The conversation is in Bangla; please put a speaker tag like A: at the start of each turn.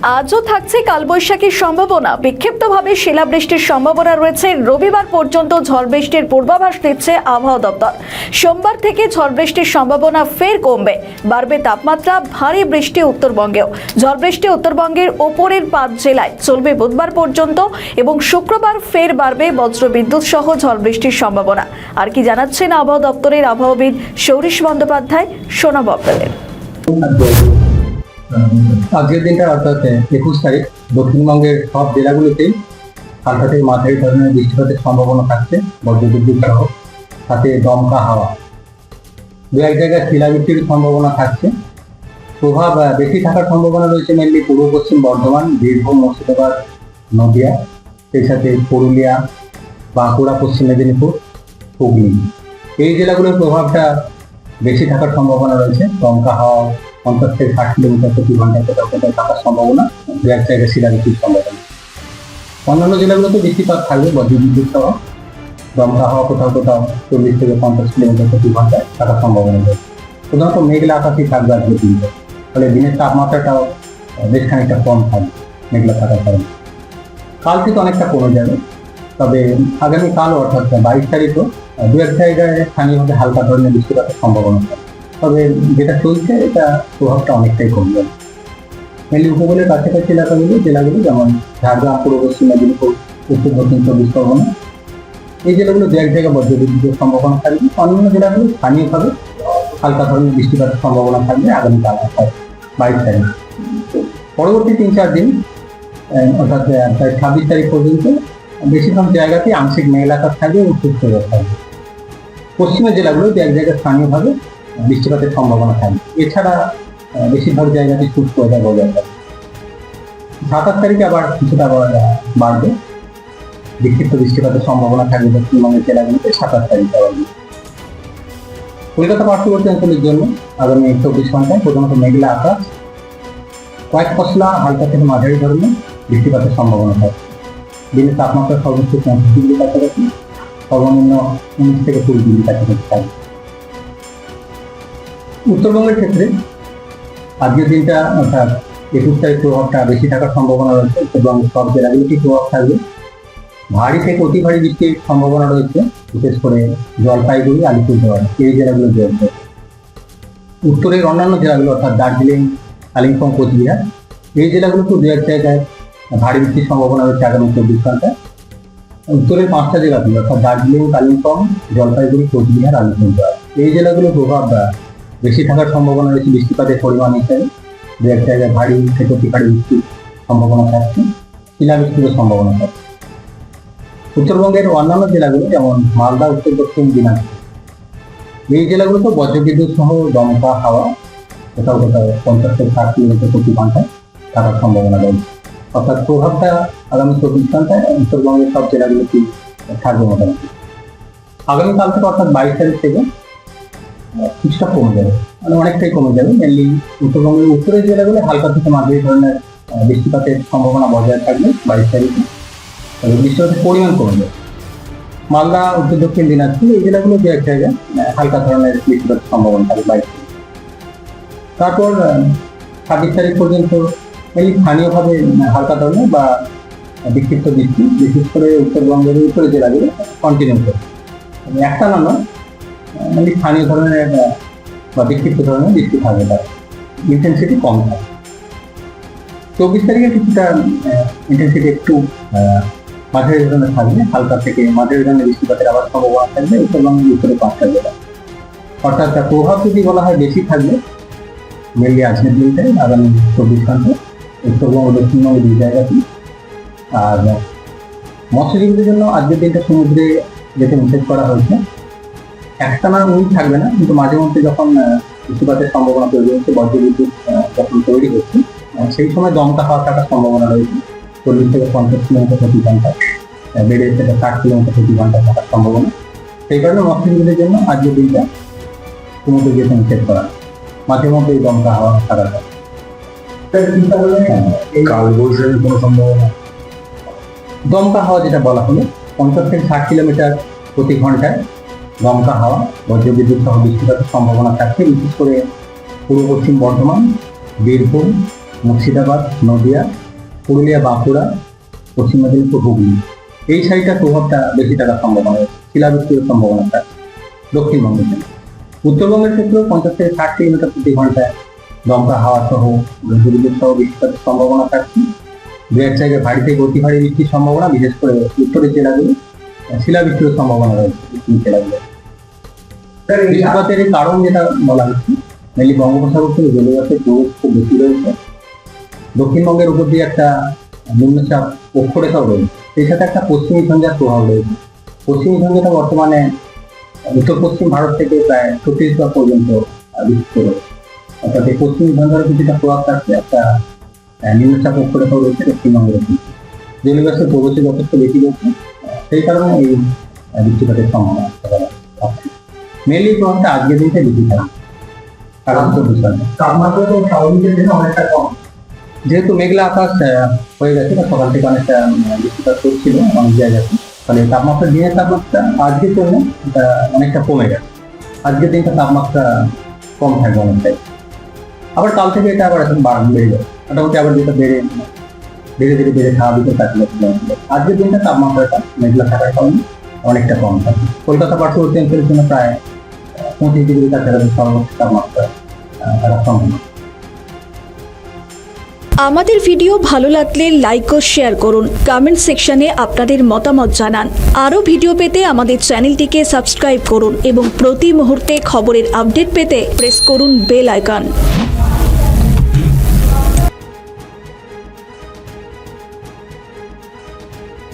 A: আজও থাকছে কালবৈশাখীর সম্ভাবনা। বিক্ষিপ্তভাবে শিলাবৃষ্টির সম্ভাবনা রয়েছে। রবিবার পর্যন্ত ঝড় বৃষ্টির পূর্বাভাস দিচ্ছে আবহাওয়া দপ্তর। সোমবার থেকে ঝড় বৃষ্টির সম্ভাবনা ফের কমবে, বাড়বে তাপমাত্রা। ভারী বৃষ্টি উত্তরবঙ্গেও। ঝড় বৃষ্টি উত্তরবঙ্গের ওপরের 5 জেলায় চলবে বুধবার পর্যন্ত এবং শুক্রবার ফের বাড়বে বজ্রবিদ্যুৎ সহ ঝড় বৃষ্টির সম্ভাবনা। আর কি জানাচ্ছেন আবহাওয়া দপ্তরের আবহাওয়াবিদ সৌরিশ বন্দ্যোপাধ্যায়, শোনাবো আপনাদের।
B: আজকের দিনটা অর্থাৎ 21 তারিখ দক্ষিণবঙ্গের সব জেলাগুলিতেই হালকা থেকে মাঝারি ধরনের বৃষ্টিপাতের সম্ভাবনা থাকছে, বজ্রবিদ্যুৎ সহ, সাথে দমকা হাওয়া। দু এক জায়গায় শিলাবৃষ্টির সম্ভাবনা থাকছে। প্রভাব বেশি থাকার সম্ভাবনা রয়েছে মেনলি পূর্ব পশ্চিম বর্ধমান, বীরভূম, মুর্শিদাবাদ, নদিয়া, সেই সাথে পুরুলিয়া, বাঁকুড়া, পশ্চিম মেদিনীপুর, হুগলি। এই জেলাগুলোর প্রভাবটা বেশি থাকার সম্ভাবনা রয়েছে। দমকা হাওয়া 50 থেকে 60 কিলোমিটার প্রতি ঘন্টায় কোথাও কোথাও থাকার সম্ভাবনা, দু এক জায়গায় শিলাবৃষ্টির সম্ভাবনা। অন্যান্য জেলাগুলোতে বৃষ্টিপাত থাকবে, বজ্রবিদ্যুৎ সহ দমকা হাওয়া কোথাও কোথাও 40 থেকে 50 কিলোমিটার প্রতি ঘন্টায় থাকার সম্ভাবনা রয়েছে। প্রধানত মেঘলা আকাশই থাকবে আজকের দিনটা, ফলে দিনের তাপমাত্রাটাও বেশ খানিকটা কম থাকবে মেঘলা থাকার কারণে। কাল থেকে অনেকটা কমে যাবে, তবে আগামীকালও অর্থাৎ 22 তারিখও দু এক জায়গায় স্থানীয়ভাবে হালকা ধরনের বৃষ্টিপাতের সম্ভাবনা থাকবে। তবে যেটা চলছে এটা প্রভাবটা অনেকটাই কমে যাবে। মেনলি উপকূলের কাছাকাছি জেলাগুলো যেমন ঝাড়গ্রাম, পূর্ব পশ্চিম মেদিনীপুর, উত্তর দক্ষিণ 24 পরগনা, এই জেলাগুলো দু এক জায়গায় বজ্রবিদ্যুতের সম্ভাবনা থাকবে। অন্যান্য জেলাগুলো স্থানীয়ভাবে হালকা ধরনের বৃষ্টিপাতের সম্ভাবনা থাকবে আগামীকাল অর্থাৎ 22 তারিখ। পরবর্তী 3-4 দিন অর্থাৎ প্রায় 26 তারিখ পর্যন্ত বেশিরভাগ জায়গাতেই আংশিক মেঘলা আকাশ থাকবে এবং শুষ্ক ওয়েদার থাকবে। পশ্চিমের জেলাগুলো দু এক জায়গায় স্থানীয়ভাবে বৃষ্টিপাতের সম্ভাবনা থাকবে। এছাড়া বেশিরভাগ জায়গাতে শুষ্ক ওয়েদার বজায় থাকবে। 27 তারিখে আবার কিছুটা বাড়বে, বিক্ষিপ্ত বৃষ্টিপাতের সম্ভাবনা থাকবে দক্ষিণবঙ্গের জেলাগুলিতে 27 তারিখে আবার। কলকাতা পার্শ্ববর্তী অঞ্চলের জন্য আগামী 24 ঘন্টায় প্রধানত মেঘলা আকাশ, কয়েক পশলা হালকা থেকে মাঝারি ধরনের বৃষ্টিপাতের সম্ভাবনা থাকবে। দিনের তাপমাত্রা সর্বোচ্চ 35 ডিগ্রি কাছাকাছি, সর্বনিম্ন 19 থেকে 20 ডিগ্রি কাছাকাছি থাকবে। উত্তরবঙ্গের ক্ষেত্রে আজকের দিনটা অর্থাৎ 21 তারিখ প্রভাবটা বেশি থাকার সম্ভাবনা রয়েছে। উত্তরবঙ্গের সব জেলাগুলিতেই প্রভাব থাকবে। ভারী থেকে অতি ভারী বৃষ্টির সম্ভাবনা রয়েছে, বিশেষ করে জলপাইগুড়ি, আলিপুরদুয়ার এই জেলাগুলো রয়েছে। উত্তরের অন্যান্য জেলাগুলো অর্থাৎ দার্জিলিং, কালিম্পং, কোচবিহার এই জেলাগুলোতেও দু এক জায়গায় ভারী বৃষ্টির সম্ভাবনা রয়েছে আগামী 24 ঘন্টায়। উত্তরের 5টা জেলাগুলো অর্থাৎ দার্জিলিং, কালিম্পং, জলপাইগুড়ি, কোচবিহার, আলিপুরদুয়ার এই জেলাগুলোর প্রভাব বেশি থাকার সম্ভাবনা রয়েছে বৃষ্টিপাতের পরিমাণ হিসেবে। দু এক জায়গায় ভারী থেকে অতি ভারী বৃষ্টির সম্ভাবনা থাকছে, শিলাবৃষ্টির সম্ভাবনা থাকছে। উত্তরবঙ্গের অন্যান্য জেলাগুলো যেমন মালদা, উত্তর দক্ষিণ দিনাজপুর এই জেলাগুলোতে বজ্রবিদ্যুৎ সহ দমকা হাওয়া কোথাও কোথাও 50 থেকে 60 কিলোমিটার প্রতি ঘন্টায় থাকার সম্ভাবনা রয়েছে। অর্থাৎ প্রভাবটা আগামী 24 ঘন্টায় উত্তরবঙ্গের সব জেলাগুলোতেই থাকবে মোটামুটি। আগামীকাল থেকে অর্থাৎ 22 তারিখ থেকে কিছুটা কমে যাবে, মানে অনেকটাই কমে যাবে। মেনলি উত্তরবঙ্গের উত্তরের জেলাগুলো হালকা থেকে মাঝারি ধরনের বৃষ্টিপাতের সম্ভাবনা বজায় থাকবে 22 তারিখে, তবে বৃষ্টিপাতের পরিমাণ কমে যাবে। মালদা, উত্তর দক্ষিণ দিনাজপুর এই জেলাগুলো দু এক জায়গায় হালকা ধরনের বৃষ্টিপাতের সম্ভাবনা থাকবে 22 তারিখ। তারপর 26 তারিখ পর্যন্ত এই স্থানীয়ভাবে হালকা ধরনের বা বিক্ষিপ্ত বৃষ্টি, বিশেষ করে উত্তরবঙ্গের উত্তরের জেলাগুলো কন্টিনিউ করবে। একটা না নয়, মানে স্থানীয় ধরনের বা বিক্ষিপ্ত ধরনের বৃষ্টি থাকবে, তার ইন্টেন্সিটি কম থাকবে। 24 তারিখে কিছুটা ইন্টেন্সিটি একটু মাঝারি ধরনের থাকবে, হালকা থেকে মাঝারি ধরনের বৃষ্টিপাতের আবার সম্ভাবনা থাকবে উত্তরবঙ্গের উত্তরে 5টা জেলা। অর্থাৎ প্রভাব যদি বলা হয় বেশি থাকবে মেনলি আজকের দিনটাই আগামী 24 ঘন্টায় উত্তরবঙ্গ, দক্ষিণবঙ্গ 2 জায়গাতেই। আর মৎস্যজীবীদের জন্য আজকের দিনটা সমুদ্রে যেতে নিষেধ করা হয়েছে। একটানা থাকবে না, কিন্তু মাঝে মধ্যে যখন বৃষ্টিপাতের সম্ভাবনা তৈরি হচ্ছে, বজ্রবিদ্যুৎ যখন তৈরি হচ্ছে, সেই সময় দমকা হাওয়া থাকার সম্ভাবনা রয়েছে। 40 থেকে 50 কিলোমিটার প্রতি ঘন্টায়, বেড়ে থেকে 60 কিলোমিটার প্রতি ঘন্টায় থাকার সম্ভাবনা। সেই কারণে মৎস্যজীবীদের জন্য আজকের দিনটা সমুদ্রে যেতে নিষেধ করা, মাঝে মধ্যে দমকা হাওয়া থাকার কথা। কালবৈশাখীর কোনো সম্ভাবনা? দমকা হাওয়া যেটা বলা হলো 50 থেকে 60 কিলোমিটার প্রতি ঘন্টায় দমকা হাওয়া, বজ্রবিদ্যুৎ সহ বৃষ্টিপাতের সম্ভাবনা থাকছে, বিশেষ করে পূর্ব পশ্চিম বর্ধমান, বীরভূম, মুর্শিদাবাদ, নদিয়া, পুরুলিয়া, বাঁকুড়া, পশ্চিম মেদিনীপুর, হুগলি এই সাইডটার প্রভাবটা বেশি থাকার সম্ভাবনা রয়েছে, শিলাবৃষ্টির সম্ভাবনা থাকে দক্ষিণবঙ্গের জন্য। উত্তরবঙ্গের ক্ষেত্রেও 50 থেকে 60 কিলোমিটার প্রতি ঘন্টায় দমকা হাওয়া সহ বিদ্যুৎ সহ বৃষ্টিপাতের সম্ভাবনা থাকছে। দু এক জায়গায় ভারী থেকে অতি ভারী বৃষ্টির সম্ভাবনা, বিশেষ করে উত্তরের জেলাগুলো শিলাবৃষ্টির সম্ভাবনা রয়েছে উত্তর জেলাগুলো। বৃষ্টিপাতের এই কারণ যেটা বলা হচ্ছে, মেনলি বঙ্গোপসাগর থেকে জলীয়বাষ্পের প্রবেশ খুব বেশি রয়েছে। দক্ষিণবঙ্গের উপর দিয়ে একটা নিম্নচাপ অক্ষরেখাও রয়েছে, সেই সাথে একটা পশ্চিমী ঝঞ্ঝার প্রভাব রয়েছে। পশ্চিমী ঝঞ্ঝাটা বর্তমানে উত্তর পশ্চিম ভারত থেকে প্রায় 36 পর্যন্ত বিস্তৃত রয়েছে, অর্থাৎ এই পশ্চিমী ঝঞ্ঝার কিছুটা প্রভাব থাকছে। একটা নিম্নচাপ অক্ষরেখাও রয়েছে দক্ষিণবঙ্গের উপর, জলীয়বাষ্পের প্রবেশ যথেষ্ট বেশি রয়েছে, সেই কারণে এই বৃষ্টিপাতের সম্ভাবনা থাকছে। মেনলি প্রভাবটা আজকের দিনটা বেশি থাকবে, কারণ তো বিষয় তাপমাত্রা তো স্বাভাবিকের জন্য অনেকটা কম, যেহেতু মেঘলা আকাশ হয়ে গেছে, সকাল থেকে অনেকটা বৃষ্টিপাত করছিল অনেক জায়গাতে, ফলে তাপমাত্রা দিনের তাপমাত্রা আজকের জন্য অনেকটা কমে গেছে। আজকের দিনটা তাপমাত্রা কম থাকবে অনেকটাই, আবার কাল থেকে এটা আবার এখন বেড়ে যাবে, মোটামুটি আবার যেটা ধীরে ধীরে বেড়ে স্বাভাবিকের কাছে। আজকের দিনটা তাপমাত্রাটা মেঘলা থাকার কারণে অনেকটা কম থাকে। কলকাতা পার্শ্ববর্তী অঞ্চলের জন্য প্রায় 25 ডিগ্রি কাছাকাছি সর্বোচ্চ তাপমাত্রা থাকার সম্ভাবনা।
A: আমাদের ভিডিও ভালো লাগলে লাইক ও শেয়ার করুন, কমেন্ট সেকশনে আপনাদের মতামত জানান। আরও ভিডিও পেতে আমাদের চ্যানেলটিকে সাবস্ক্রাইব করুন এবং প্রতি মুহূর্তে খবরের আপডেট পেতে প্রেস করুন বেল আইকন।